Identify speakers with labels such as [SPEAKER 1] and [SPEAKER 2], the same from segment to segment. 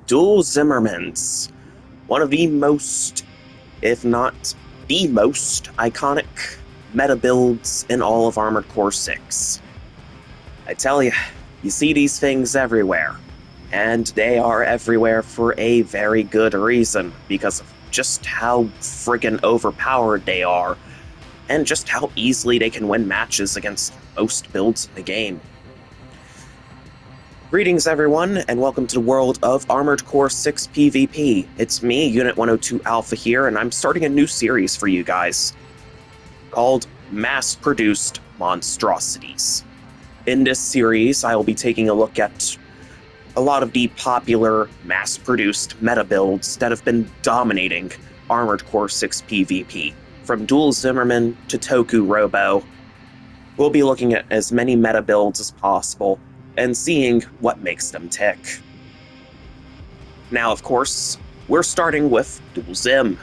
[SPEAKER 1] Dual Zimmermans. One of the most, if not the most, iconic meta builds in all of Armored Core 6. I tell you see these things everywhere. And they are everywhere for a very good reason, because of just how friggin' overpowered they are, and just how easily they can win matches against most builds in the game. Greetings everyone, and welcome to the world of Armored Core 6 PvP. It's me, Unit 102 Alpha here, and I'm starting a new series for you guys, called Mass-Produced Monstrosities. In this series, I will be taking a look at a lot of the popular mass-produced meta builds that have been dominating Armored Core 6 PvP. From Dual Zimmerman to Toku Robo, we'll be looking at as many meta builds as possible and seeing what makes them tick. Now, of course, we're starting with Dual Zim.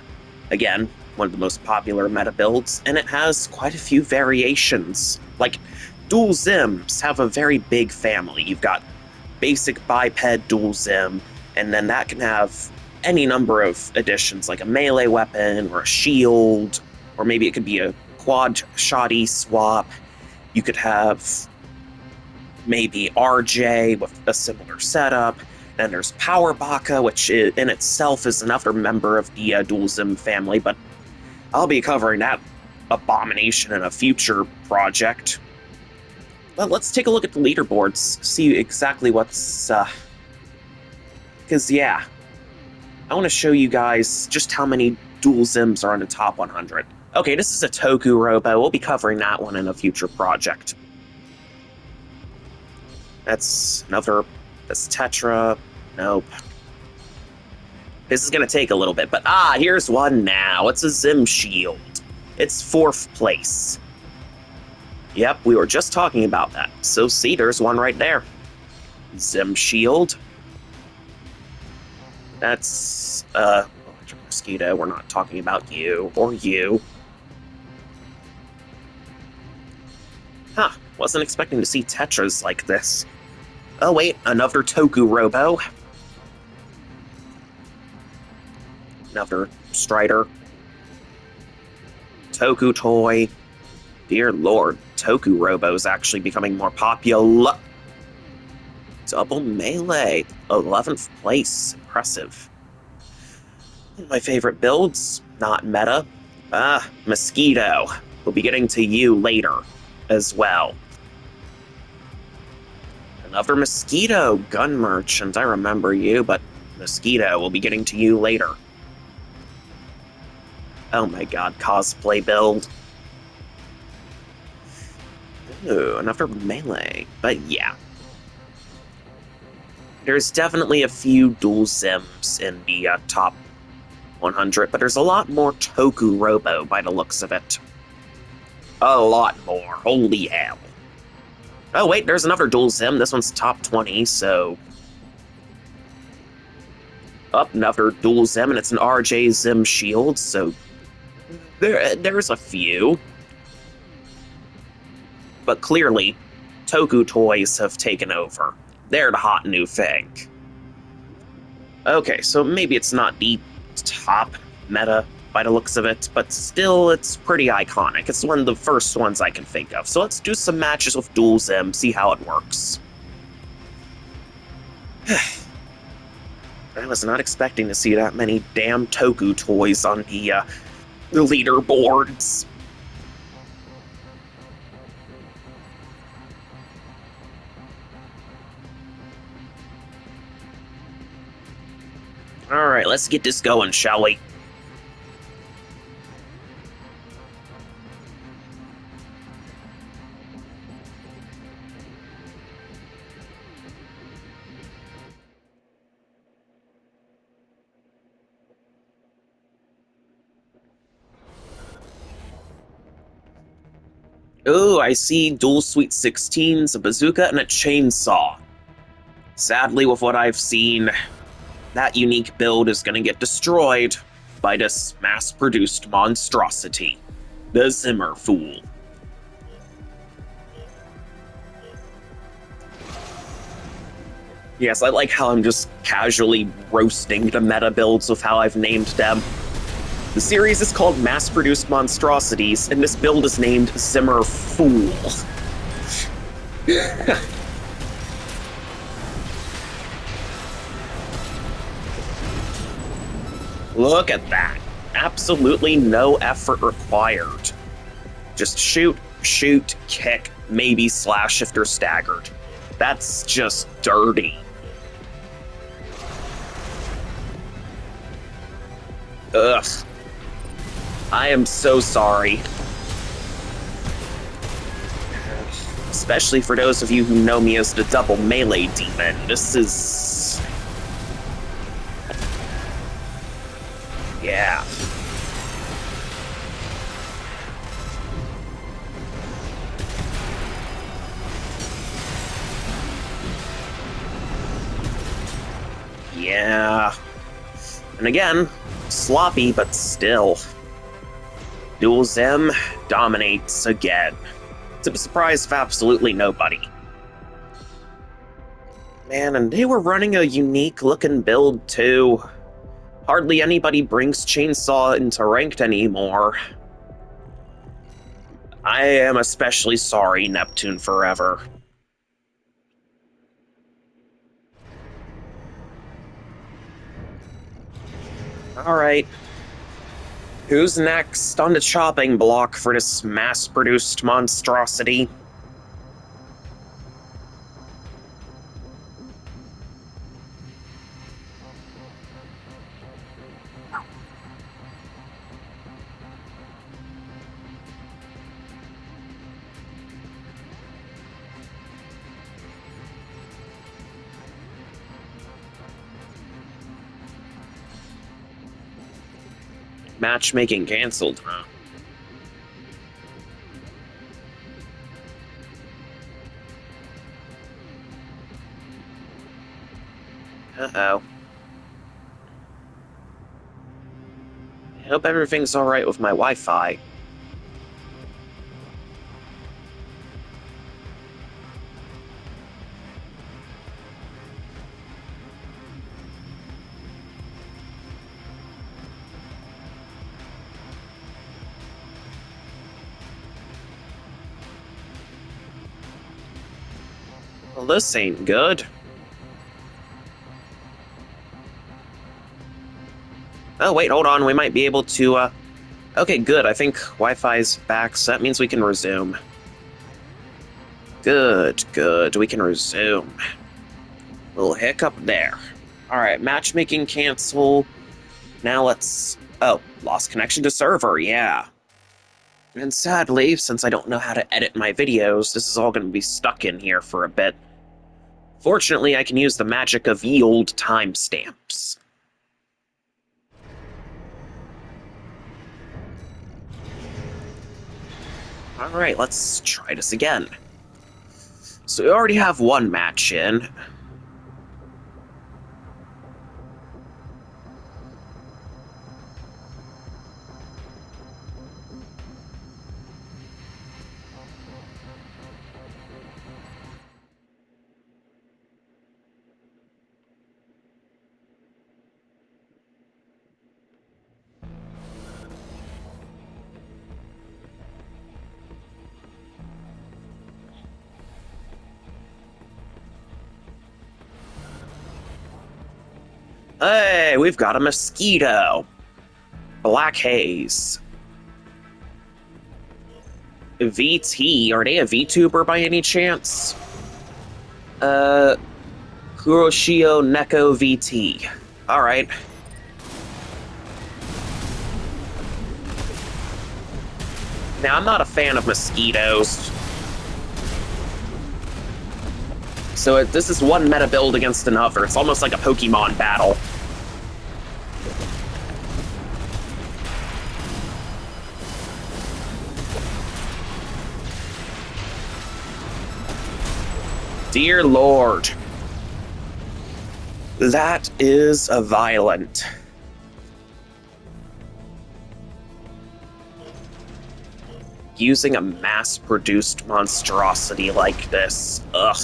[SPEAKER 1] Again, one of the most popular meta builds, and it has quite a few variations. Like, Dual Zims have a very big family. You've got basic biped Dual Zim, and then that can have any number of additions, like a melee weapon, or a shield, or maybe it could be a quad shoddy swap. You could have maybe RJ with a similar setup. Then there's Power Baka, which in itself is another member of the Dual Zim family, but I'll be covering that abomination in a future project. But let's take a look at the leaderboards, see exactly what's, because yeah, I want to show you guys just how many Dual Zims are in the top 100. Okay, this is a Toku Robo. We'll be covering that one in a future project. That's Tetra. Nope. This is going to take a little bit, but here's one now. It's a Zimm shield. It's 4th place. Yep, we were just talking about that. So see, there's one right there. Zimm shield. That's, Mosquito. We're not talking about you or you. Huh, wasn't expecting to see Tetras like this. Oh wait, another Toku Robo. Another Strider. Toku Toy. Dear Lord, Toku Robo's actually becoming more popular. Double Melee, 11th place, impressive. One of my favorite builds, not meta. Mosquito. We'll be getting to you later as well. Another Mosquito gun merchant, I remember you, but Mosquito, we'll be getting to you later. Oh my god, cosplay build. Ooh, another melee, but yeah. There's definitely a few Dual Zims in the top 100, but there's a lot more Toku Robo by the looks of it. A lot more, holy hell. Oh wait, there's another Dual Zim, this one's top 20, so... another Dual Zim, and it's an RJ Zimm shield, so... There's a few. But clearly, Toku toys have taken over. They're the hot new thing. Okay, so maybe it's not the top meta by the looks of it, but still, it's pretty iconic. It's one of the first ones I can think of. So let's do some matches with Dual Zim, see how it works. I was not expecting to see that many damn Toku toys on the leaderboards. Alright, let's get this going, shall we? Ooh, I see dual Sweet 16s, a bazooka, and a chainsaw. Sadly, with what I've seen, that unique build is gonna get destroyed by this mass-produced monstrosity, the Zimmer Fool. Yes, I like how I'm just casually roasting the meta builds with how I've named them. The series is called Mass-Produced Monstrosities, and this build is named Zimmer Fool. Look at that. Absolutely no effort required. Just shoot, shoot, kick, maybe slash if they're staggered. That's just dirty. Ugh. I am so sorry. Especially for those of you who know me as the double melee demon. This is... yeah. Yeah. And again, sloppy, but still. Dual Zimm dominates again. To the surprise of absolutely nobody. Man, and they were running a unique-looking build, too. Hardly anybody brings Chainsaw into Ranked anymore. I am especially sorry, Neptune Forever. Alright. Who's next on the chopping block for this mass-produced monstrosity? Matchmaking canceled, huh? Uh-oh. I hope everything's alright with my Wi-Fi. Well, this ain't good. Oh, wait, hold on. We might be able to, okay, good. I think Wi-Fi's back, so that means we can resume. Good, good. We can resume. Little hiccup there. Alright, matchmaking cancel. Now let's... oh, lost connection to server, yeah. And sadly, since I don't know how to edit my videos, this is all going to be stuck in here for a bit. Fortunately, I can use the magic of yield timestamps. Alright, let's try this again. So we already have one match in. Hey, we've got a mosquito. Black Haze. VT, are they a VTuber by any chance? Kuroshio Neko VT. Alright. Now, I'm not a fan of mosquitoes. So this is one meta build against another. It's almost like a Pokemon battle. Dear Lord. That is a violent. Using a mass-produced monstrosity like this. Ugh.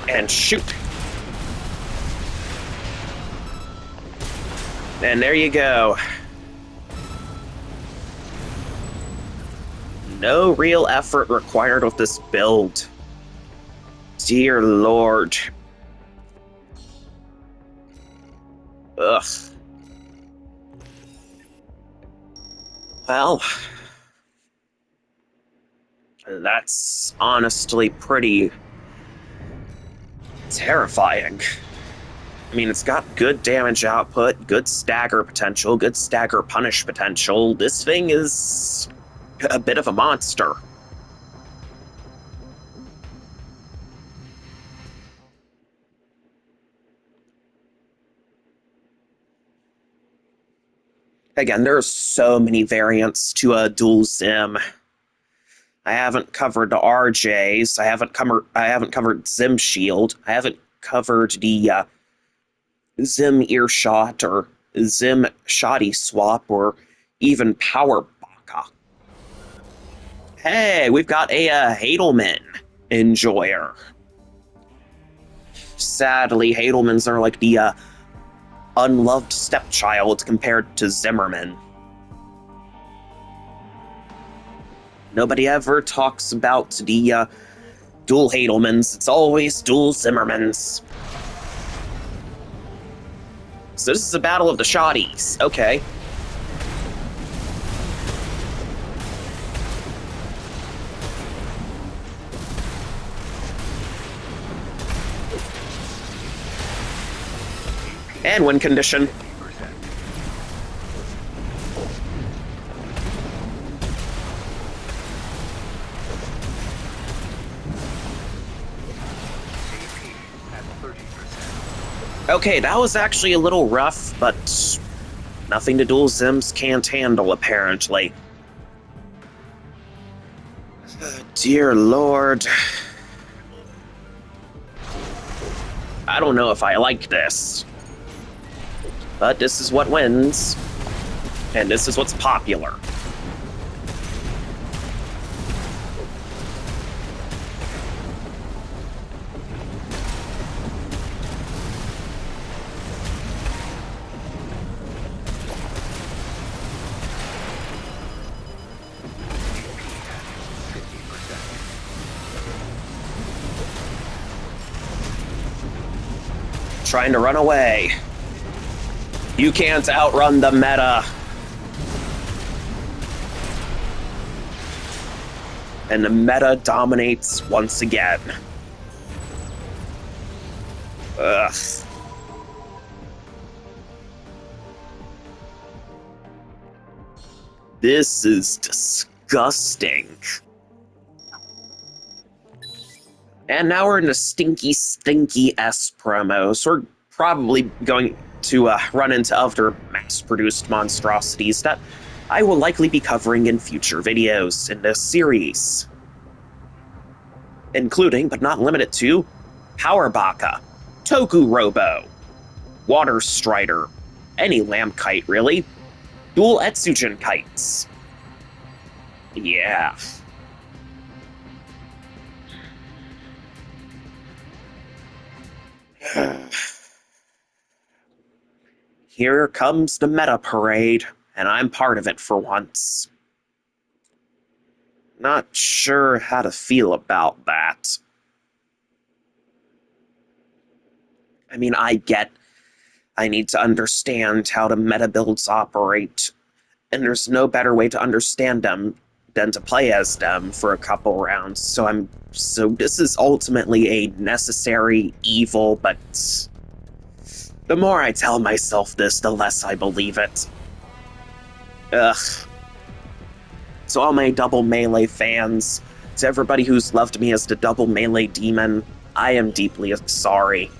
[SPEAKER 1] And shoot. And there you go. No real effort required with this build. Dear Lord. Ugh. Well, that's honestly pretty terrifying. I mean, it's got good damage output, good stagger potential, good stagger punish potential. This thing is a bit of a monster. Again, there's so many variants to a dual Zimm. I haven't covered the RJs. I haven't covered Zimm Shield. I haven't covered the Zimm Earshot or Zimm Shoddy Swap or even Power Baka. Hey, we've got a Hadelman enjoyer. Sadly, Hadelmans are like the unloved stepchild compared to Zimmerman. Nobody ever talks about the dual Hadelmans. It's always dual Zimmermans. So this is a battle of the Shotties. Okay. And win condition. Okay, that was actually a little rough, but nothing the dual Zimms can't handle, apparently. Dear Lord. I don't know if I like this. But this is what wins. And this is what's popular. Trying to run away. You can't outrun the meta. And the meta dominates once again. Ugh. This is disgusting. And now we're in a stinky S promo, so we're probably going to run into other mass-produced monstrosities that I will likely be covering in future videos in this series. Including, but not limited to, Power Baka, Toku Robo, Water Strider, any lamp kite really, dual Etsujin kites. Yeah. Here comes the meta parade, and I'm part of it for once. Not sure how to feel about that. I mean, I need to understand how the meta builds operate, and there's no better way to understand them than to play as them for a couple rounds. So this is ultimately a necessary evil, but the more I tell myself this, the less I believe it. Ugh. To all my double melee fans, to everybody who's loved me as the double melee demon, I am deeply sorry.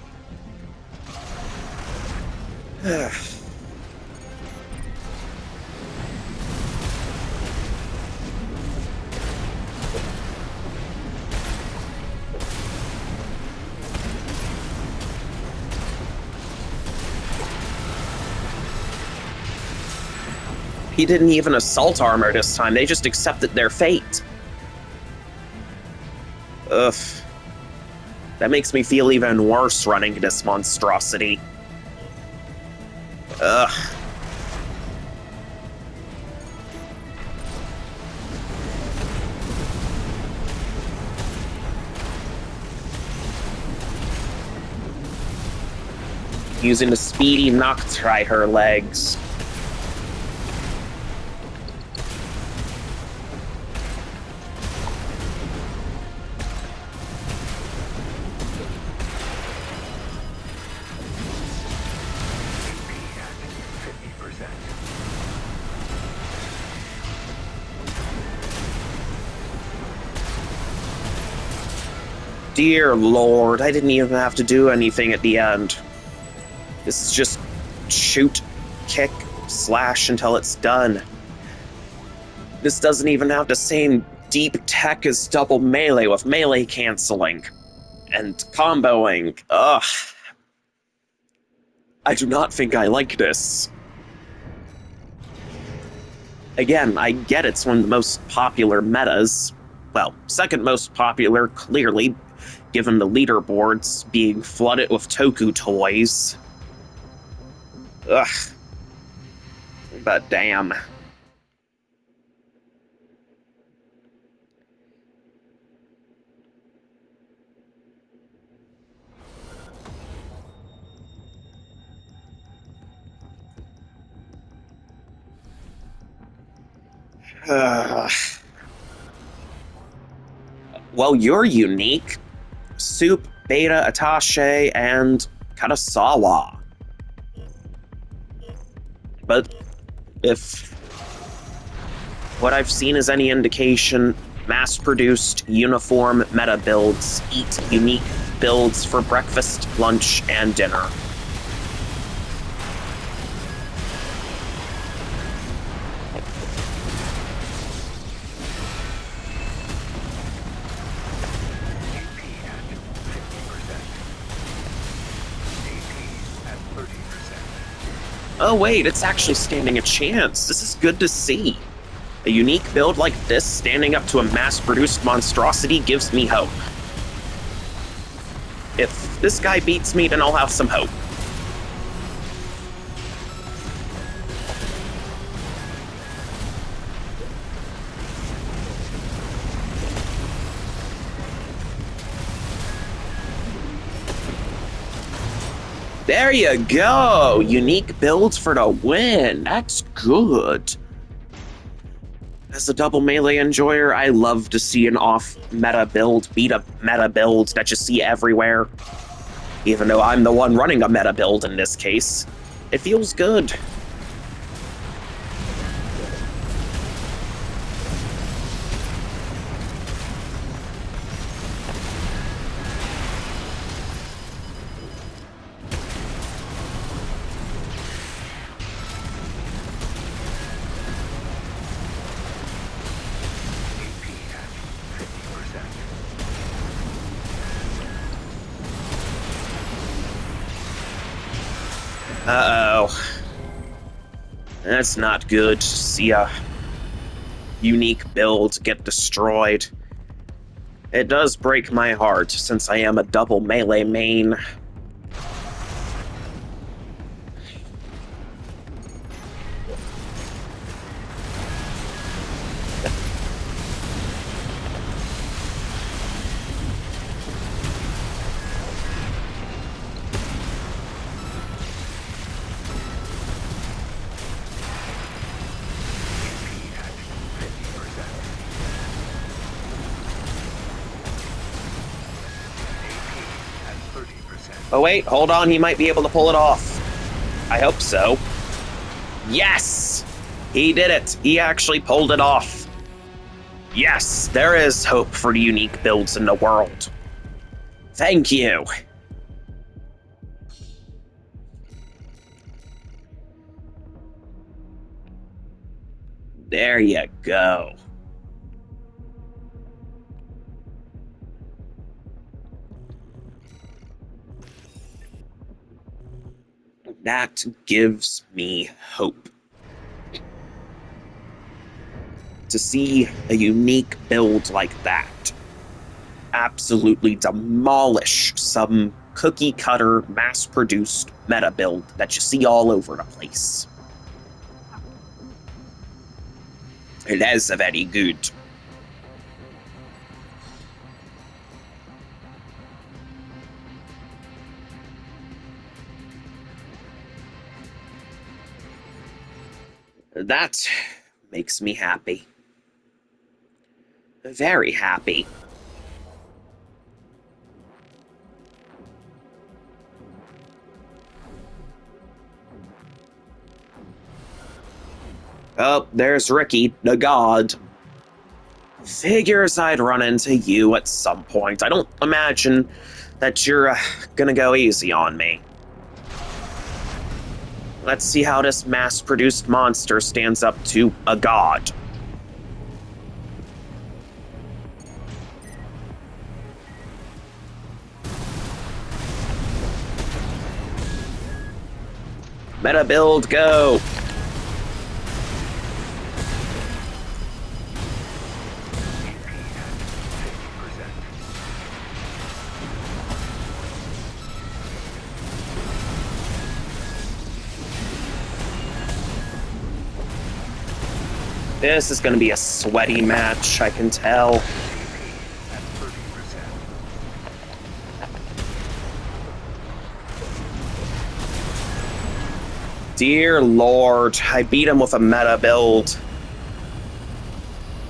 [SPEAKER 1] He didn't even assault armor this time, they just accepted their fate. Ugh. That makes me feel even worse running this monstrosity. Ugh. Using the speedy Noctri her legs. Dear Lord, I didn't even have to do anything at the end. This is just shoot, kick, slash until it's done. This doesn't even have the same deep tech as double melee with melee canceling and comboing. Ugh. I do not think I like this. Again, I get it's one of the most popular metas. Well, second most popular, clearly, given the leaderboards being flooded with Toku toys. Ugh. But damn. Well, you're unique. Soup, Beta, Attache, and Katasawa. But if what I've seen is any indication, mass-produced, uniform meta builds eat unique builds for breakfast, lunch, and dinner. Oh wait, it's actually standing a chance. This is good to see. A unique build like this standing up to a mass-produced monstrosity gives me hope. If this guy beats me, then I'll have some hope. There you go! Unique builds for the win. That's good. As a double melee enjoyer, I love to see an off-meta build beat a meta build that you see everywhere. Even though I'm the one running a meta build in this case. It feels good. Uh-oh. That's not good to see a unique build get destroyed. It does break my heart, since I am a double melee main. Oh wait, hold on, he might be able to pull it off. I hope so. Yes! He did it! He actually pulled it off. Yes, there is hope for the unique builds in the world. Thank you. There you go. That gives me hope. To see a unique build like that. absolutely demolish some cookie-cutter, mass-produced meta build that you see all over the place. It is very good. That makes me happy. Very happy. Oh, there's Ricky, the god. Figures I'd run into you at some point. I don't imagine that you're gonna go easy on me. Let's see how this mass-produced monster stands up to a god. Meta build, go! This is going to be a sweaty match, I can tell. Dear Lord, I beat him with a meta build.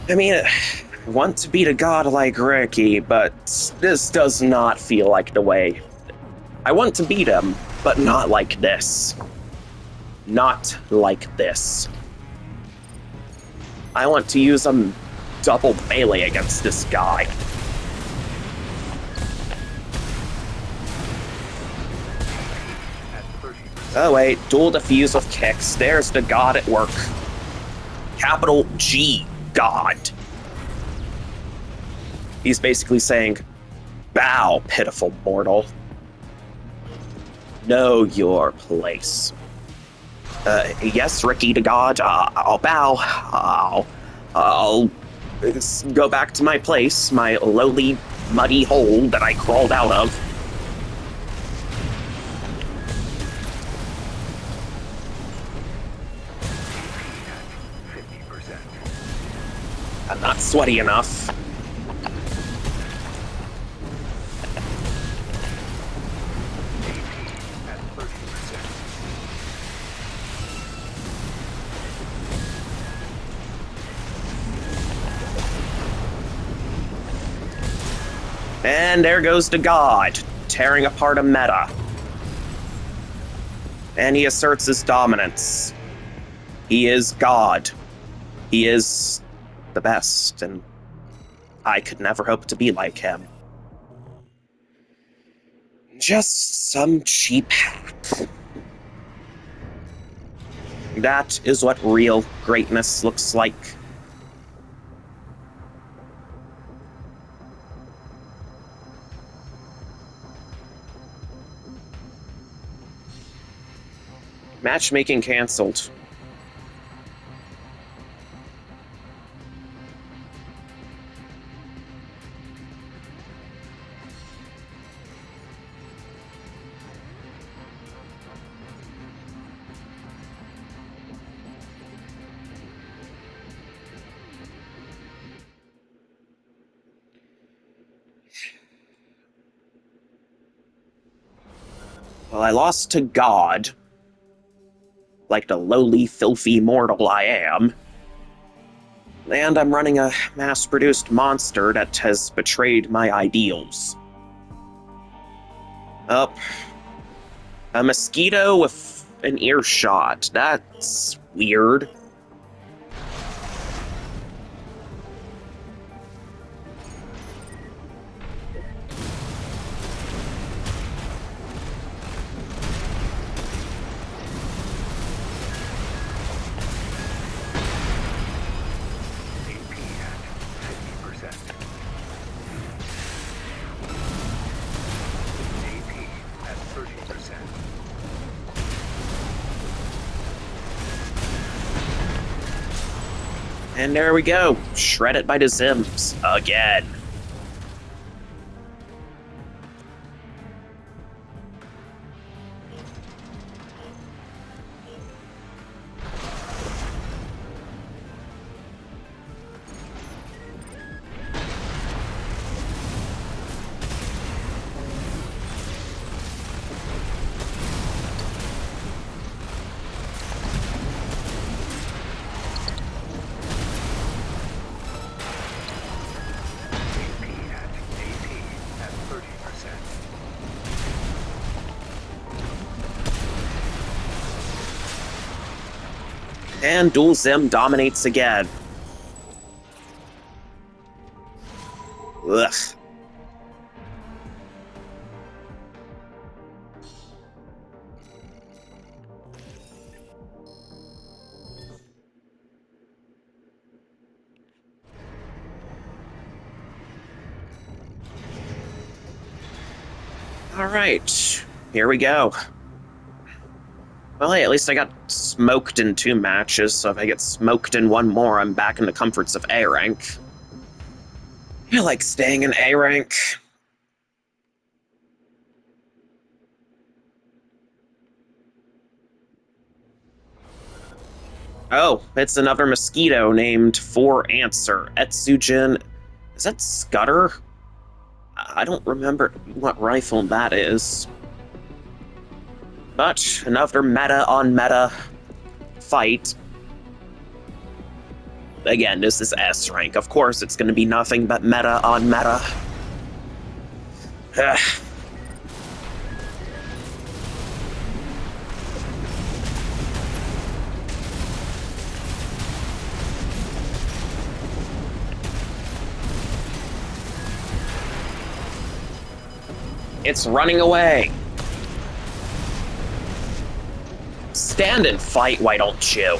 [SPEAKER 1] I mean, I want to beat a god like Ricky, but this does not feel like the way. I want to beat him, but not like this. Not like this. I want to use a double melee against this guy. Oh wait, dual defuse with kicks. There's the god at work. Capital G, God. He's basically saying, bow, pitiful mortal. Know your place. Yes, Ricky the god, I'll bow. I'll go back to my place, my lowly, muddy hole that I crawled out of. I'm not sweaty enough. And there goes the god, tearing apart a meta. And he asserts his dominance. He is God. He is the best, and I could never hope to be like him. Just some cheap hack. That is what real greatness looks like. Matchmaking canceled. Well, I lost to God. Like the lowly, filthy mortal I am. And I'm running a mass-produced monster that has betrayed my ideals. Oh. A mosquito with an earshot. That's weird. And there we go. Shredded by the Zimms again. And dual Zimm dominates again. Ugh. Alright, here we go. Well, hey, at least I got smoked in 2 matches, so if I get smoked in 1 more, I'm back in the comforts of A rank. I like staying in A rank. Oh, it's another mosquito named For Answer. Etsujin. Is that Scudder? I don't remember what rifle that is. But another meta on meta fight. Again, this is S rank. Of course, it's going to be nothing but meta on meta. Ugh. It's running away. Stand and fight, why don't you?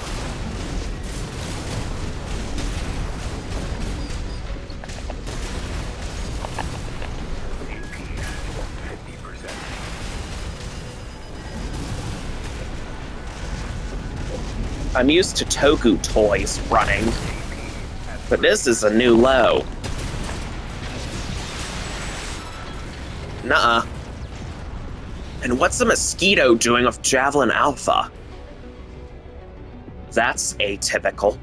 [SPEAKER 1] I'm used to Toku toys running, but this is a new low. Nuh-uh. And what's a mosquito doing with Javelin Alpha? That's atypical.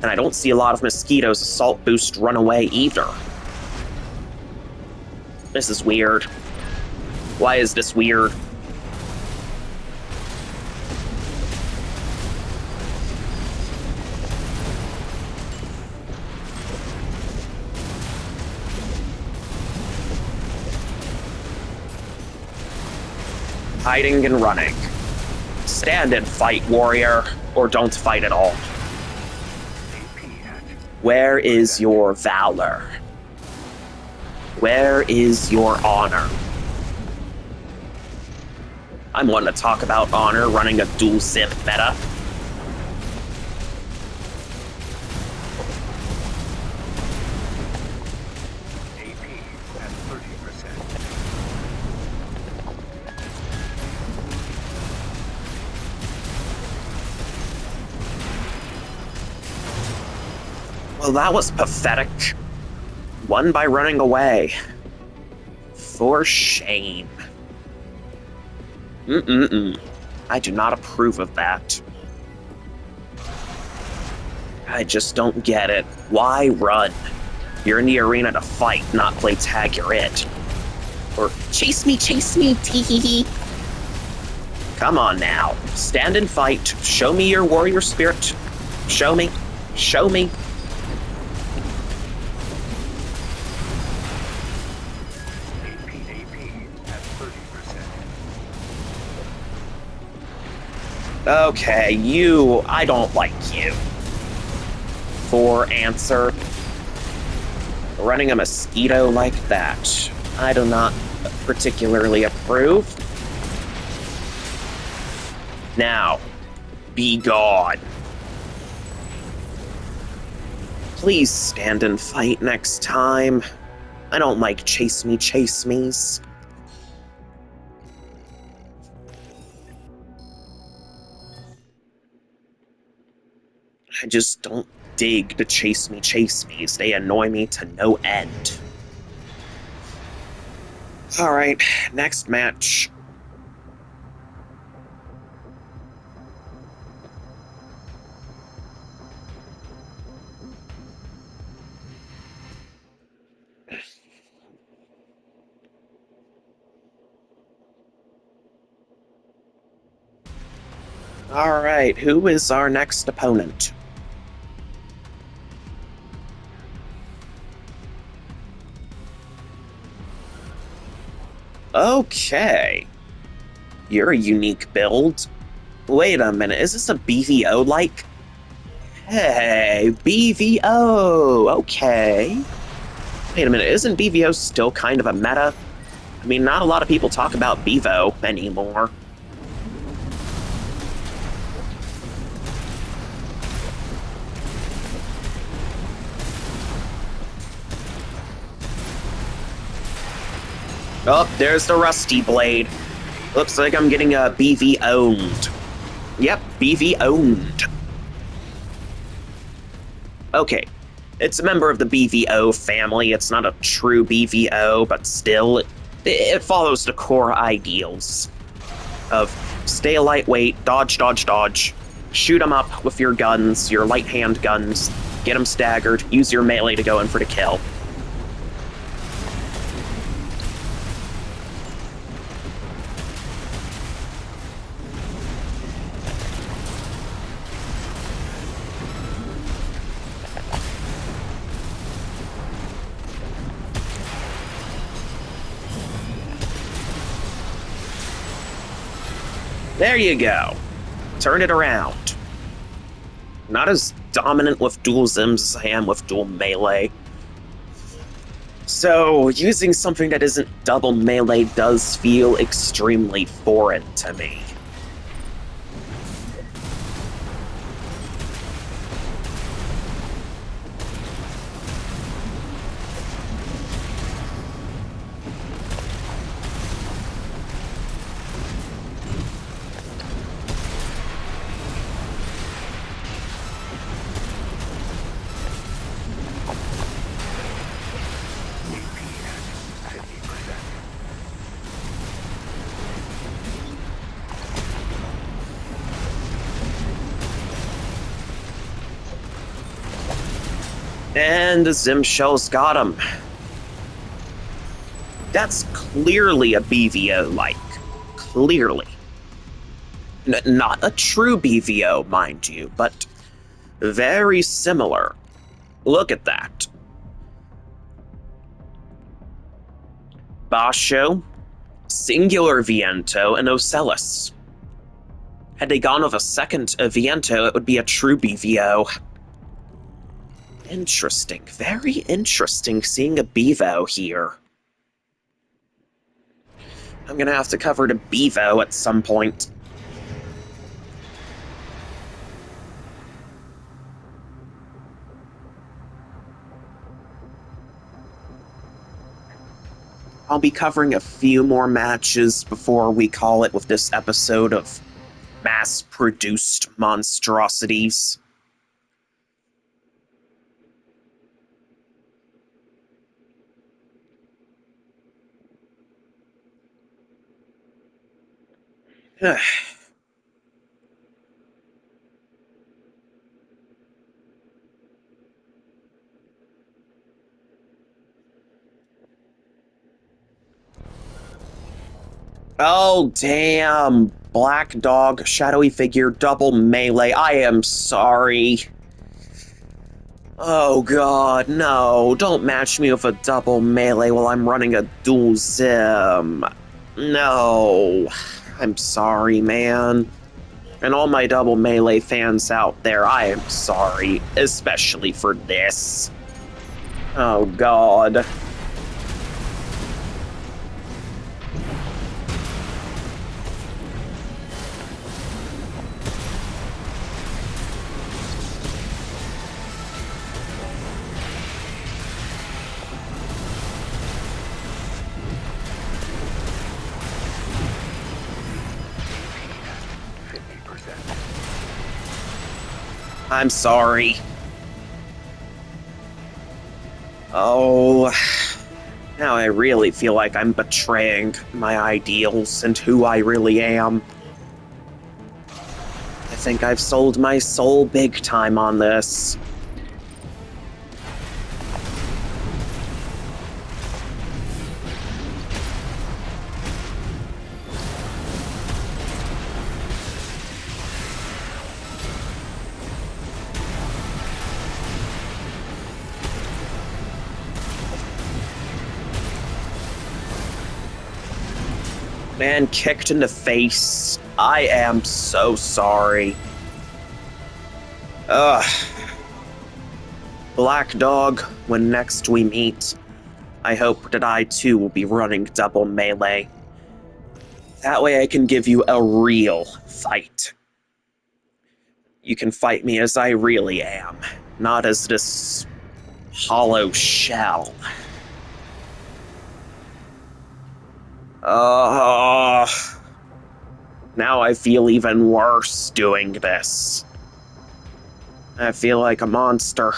[SPEAKER 1] And I don't see a lot of mosquitoes assault boost run away either. This is weird. Why is this weird? Hiding and running. Stand and fight, warrior, or don't fight at all. Where is your valor? Where is your honor? I'm one to talk about honor running a dual Zimm meta. Well, that was pathetic. Won by running away. For shame. I do not approve of that. I just don't get it. Why run? You're in the arena to fight, not play tag you're it. Or chase me, tee-hee-hee. Come on now. Stand and fight. Show me your warrior spirit. Show me. Show me. Okay, I don't like you. For Answer. Running a mosquito like that, I do not particularly approve. Now, be gone. Please stand and fight next time. I don't like chase me's. I just don't dig the chase me's. They annoy me to no end. Alright, next match. Alright, who is our next opponent? Okay. You're a unique build. Wait a minute, is this a BVO-Like? Hey, BVO, okay. Wait a minute, isn't BVO still kind of a meta? I mean, not a lot of people talk about BVO anymore. Oh, there's the Rusty Blade. Looks like I'm getting a BV owned. Yep, BV owned. Okay, it's a member of the BVO family. It's not a true BVO, but still, it follows the core ideals of stay a lightweight, dodge, dodge, dodge, shoot them up with your guns, your light hand guns, get them staggered, use your melee to go in for the kill. There you go. Turn it around. Not as dominant with dual Zimms as I am with dual melee. So, using something that isn't double melee does feel extremely foreign to me. And the Zimm shells got him. That's clearly a BVO-like. Clearly. Not a true BVO, mind you, but very similar. Look at that. Basho, singular Viento, and Ocellus. Had they gone with a second Viento, it would be a true BVO. Interesting. Very interesting seeing a BVO here. I'm gonna have to cover the BVO at some point. I'll be covering a few more matches before we call it with this episode of mass-produced monstrosities. Oh, damn. Black dog, shadowy figure, double melee. I am sorry. Oh god, no. Don't match me with a double melee while I'm running a dual Zimm. No. I'm sorry, man. And all my double melee fans out there, I am sorry. Especially for this. Oh god. I'm sorry. Oh, now I really feel like I'm betraying my ideals and who I really am. I think I've sold my soul big time on this. Man, kicked in the face. I am so sorry. Ugh. Black Dog, when next we meet, I hope that I too will be running double melee. That way I can give you a real fight. You can fight me as I really am, not as this hollow shell. Now I feel even worse doing this. I feel like a monster.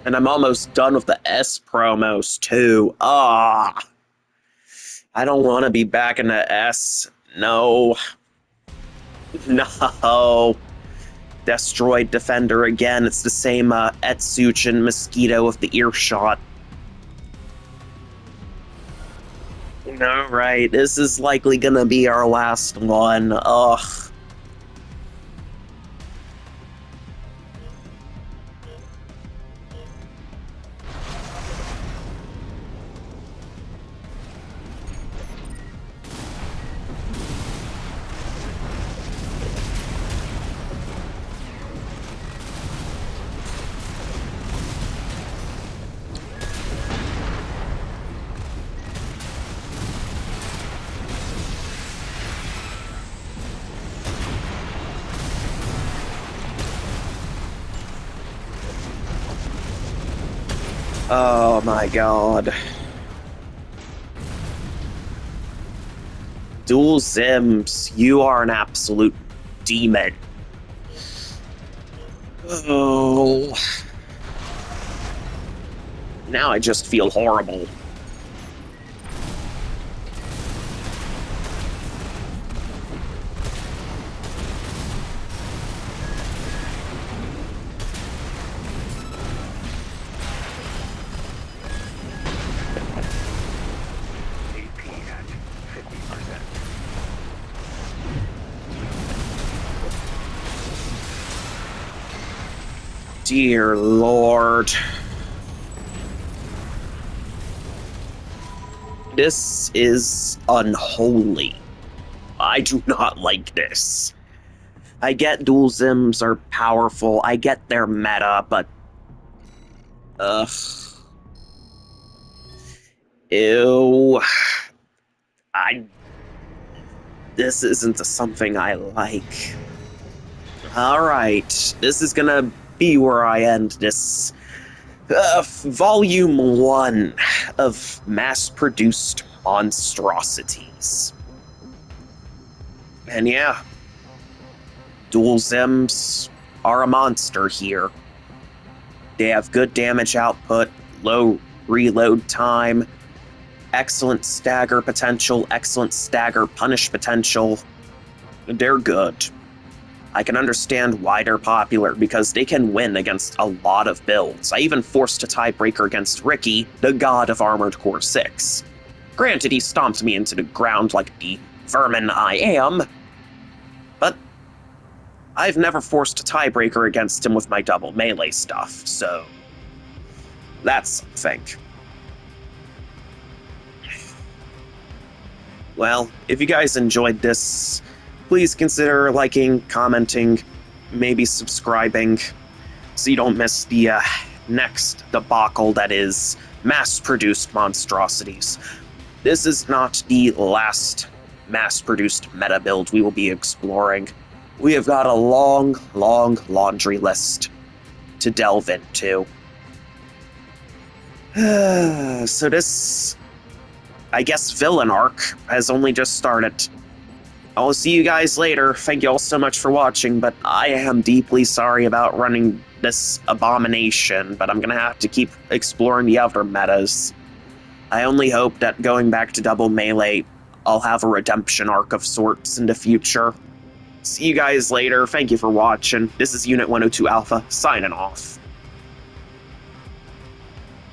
[SPEAKER 1] And I'm almost done with the S promos, too. I don't want to be back in the S. No. No. Destroyed Defender again. It's the same Etsuchin Mosquito with the Earshot. Alright, this is likely gonna be our last one. Ugh. Oh my god. Dual Zimms, you are an absolute demon. Oh. Now I just feel horrible. Dear Lord. This is unholy. I do not like this. I get dual Zimms are powerful, I get their meta, but... Ugh. Ew. This isn't something I like. Alright, this is gonna be where I end this Volume 1 of mass-produced monstrosities. And yeah, dual Zimms are a monster here. They have good damage output, low reload time, excellent stagger potential, excellent stagger punish potential. They're good. I can understand why they're popular, because they can win against a lot of builds. I even forced a tiebreaker against Ricky, the god of Armored Core 6. Granted, he stomped me into the ground like the vermin I am, but I've never forced a tiebreaker against him with my double melee stuff, so that's something. Well, if you guys enjoyed this, please consider liking, commenting, maybe subscribing, so you don't miss the next debacle that is mass-produced monstrosities. This is not the last mass-produced meta build we will be exploring. We have got a long, long laundry list to delve into. So this, I guess, villain arc has only just started. I'll see you guys later. Thank you all so much for watching, but I am deeply sorry about running this abomination, but I'm gonna have to keep exploring the other metas. I only hope that going back to double melee, I'll have a redemption arc of sorts in the future. See you guys later. Thank you for watching. This is Unit 102 Alpha, signing off.